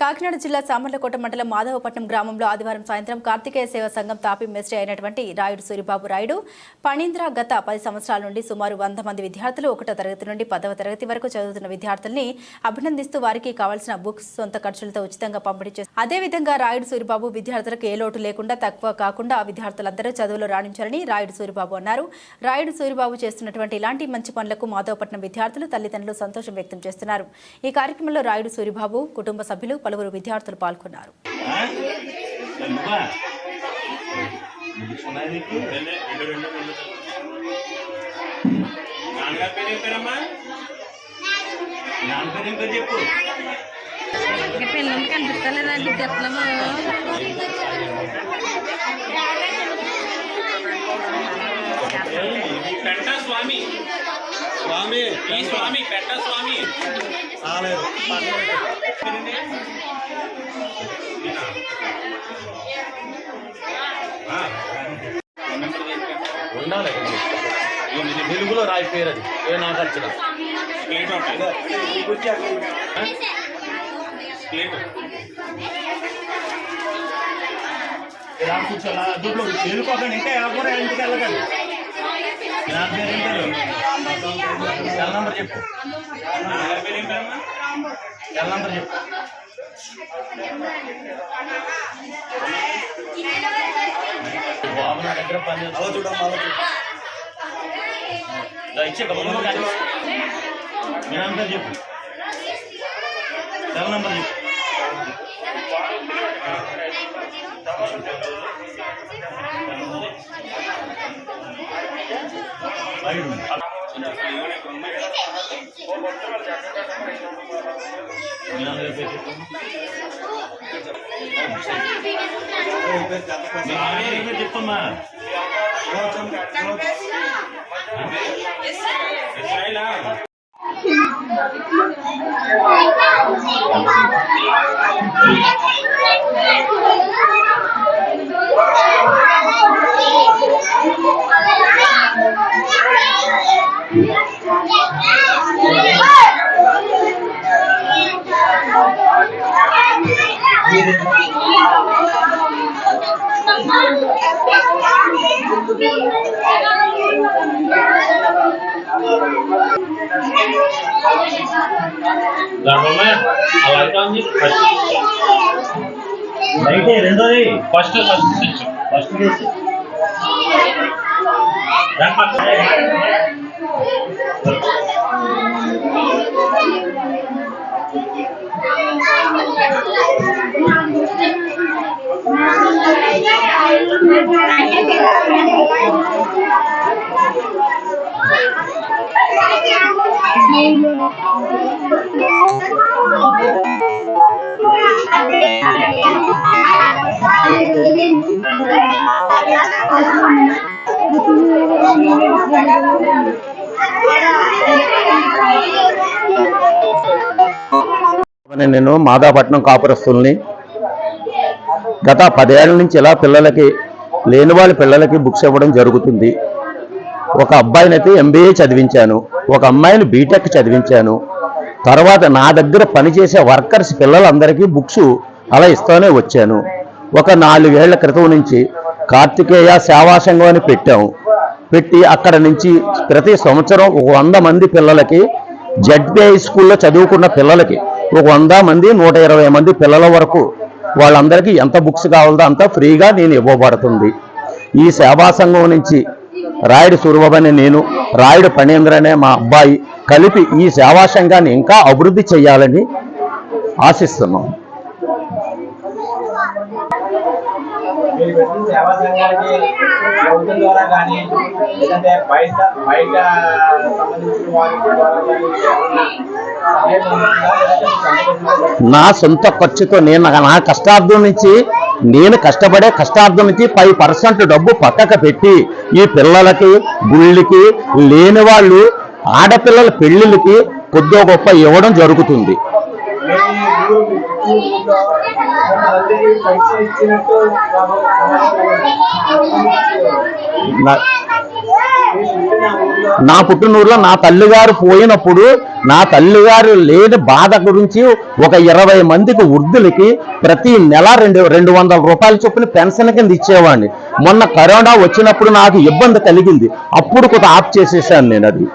కాకినాడ జిల్లా సామర్లకోట మండలం మాధవపట్నం గ్రామంలో ఆదివారం సాయంత్రం కార్తికేయ సేవా సంఘం తాపీ మేస్త్రి అయినటువంటి రాయుడు సూరిబాబు రాయుడు పణీంద్ర గత 10 సంవత్సరాల నుండి సుమారు 100 మంది విద్యార్థులు 1వ తరగతి నుండి 10వ తరగతి వరకు చదువుతున్న విద్యార్థుల్ని అభినందిస్తూ వారికి కావాల్సిన బుక్స్ సొంత ఖర్చులతో ఉచితంగా పంపిణీ చేశారు. అదేవిధంగా రాయుడు సూరిబాబు విద్యార్థులకు ఏ లోటు లేకుండా తక్కువ కాకుండా విద్యార్థులందరూ చదువులో రాణించాలని రాయుడు సూరిబాబు అన్నారు. రాయుడు సూరిబాబు చేస్తున్నటువంటి ఇలాంటి మంచి పనులకు మాధవపట్నం విద్యార్థులు తల్లిదండ్రులు సంతోషం వ్యక్తం చేస్తున్నారు. ఈ కార్యక్రమంలో రాయుడు సూరిబాబు కుటుంబ సభ్యులు పలువురు విద్యార్థులు పాల్గొన్నారు. స్వామి స్వామి ఈ స్వామి పెట్ట స్వామి ఉండాలి. తెలుగులో రాయిపోయారు. అది ఏ నాగార్జున కూర్చోాలా దుడ్లు తెలుకోకండి. ఇంకా ఎవరు ఇంటికి వెళ్ళకండి. నా పేరు ఏంటారు? సెల్ నంబర్ చెప్పు. సెల్ నంబర్ చెప్పు. బాబు నా దగ్గర పని ఇచ్చే మీ నంబర్ చెప్పు. సెల్ నంబర్ చెప్పు. చెప్పమ్మా. అయితే రెండోది ఫస్ట్ నేను మాదాపట్నం కాపురస్తుల్ని. గత 10 ఏళ్ల నుంచి ఇలా పిల్లలకి లేని వాళ్ళ పిల్లలకి బుక్స్ ఇవ్వడం జరుగుతుంది. ఒక అబ్బాయినైతే MBA చదివించాను, ఒక అమ్మాయిని బీటెక్ చదివించాను. తర్వాత నా దగ్గర పనిచేసే వర్కర్స్ పిల్లలందరికీ బుక్స్ అలా ఇస్తూనే వచ్చాను. ఒక 4 ఏళ్ల క్రితం నుంచి కార్తికేయ సేవా సంఘం అని పెట్టి అక్కడ నుంచి ప్రతి సంవత్సరం ఒక 100 మంది పిల్లలకి జడ్పీఐ స్కూల్లో చదువుకున్న పిల్లలకి ఒక 100 మంది 120 మంది పిల్లల వరకు వాళ్ళందరికీ ఎంత బుక్స్ కావాలో అంతా ఫ్రీగా నేను ఇవ్వబడుతుంది. ఈ సేవా సంఘం నుంచి రాయుడు సూరిబాబు అనే నేను, రాయుడు పణీంద్ర అనే మా అబ్బాయి కలిపి ఈ సేవా సంఘాన్ని ఇంకా అభివృద్ధి చేయాలని ఆశిస్తున్నాం. నా సొంత ఖర్చుతో నా కష్టార్థం నుంచి నేను కష్టపడే కష్టార్థం నుంచి 5% డబ్బు పక్కకు పెట్టి ఈ పిల్లలకి గుళ్ళకి లేని వాళ్ళు ఆడపిల్లల పెళ్లిళ్ళకి కొద్దో గొప్ప ఇవ్వడం జరుగుతుంది. నా పుట్టినూరులో నా తల్లిగారు పోయినప్పుడు నా తల్లిగారు లేని బాధ గురించి ఒక 20 మందికి వృద్ధులకి ప్రతి నెల 200 రూపాయల చొప్పున పెన్షన్ కింద ఇచ్చేవాడిని. మొన్న కరోనా వచ్చినప్పుడు నాకు ఇబ్బంది కలిగింది, అప్పుడు కొంత ఆఫ్ చేసేసాను నేను అది.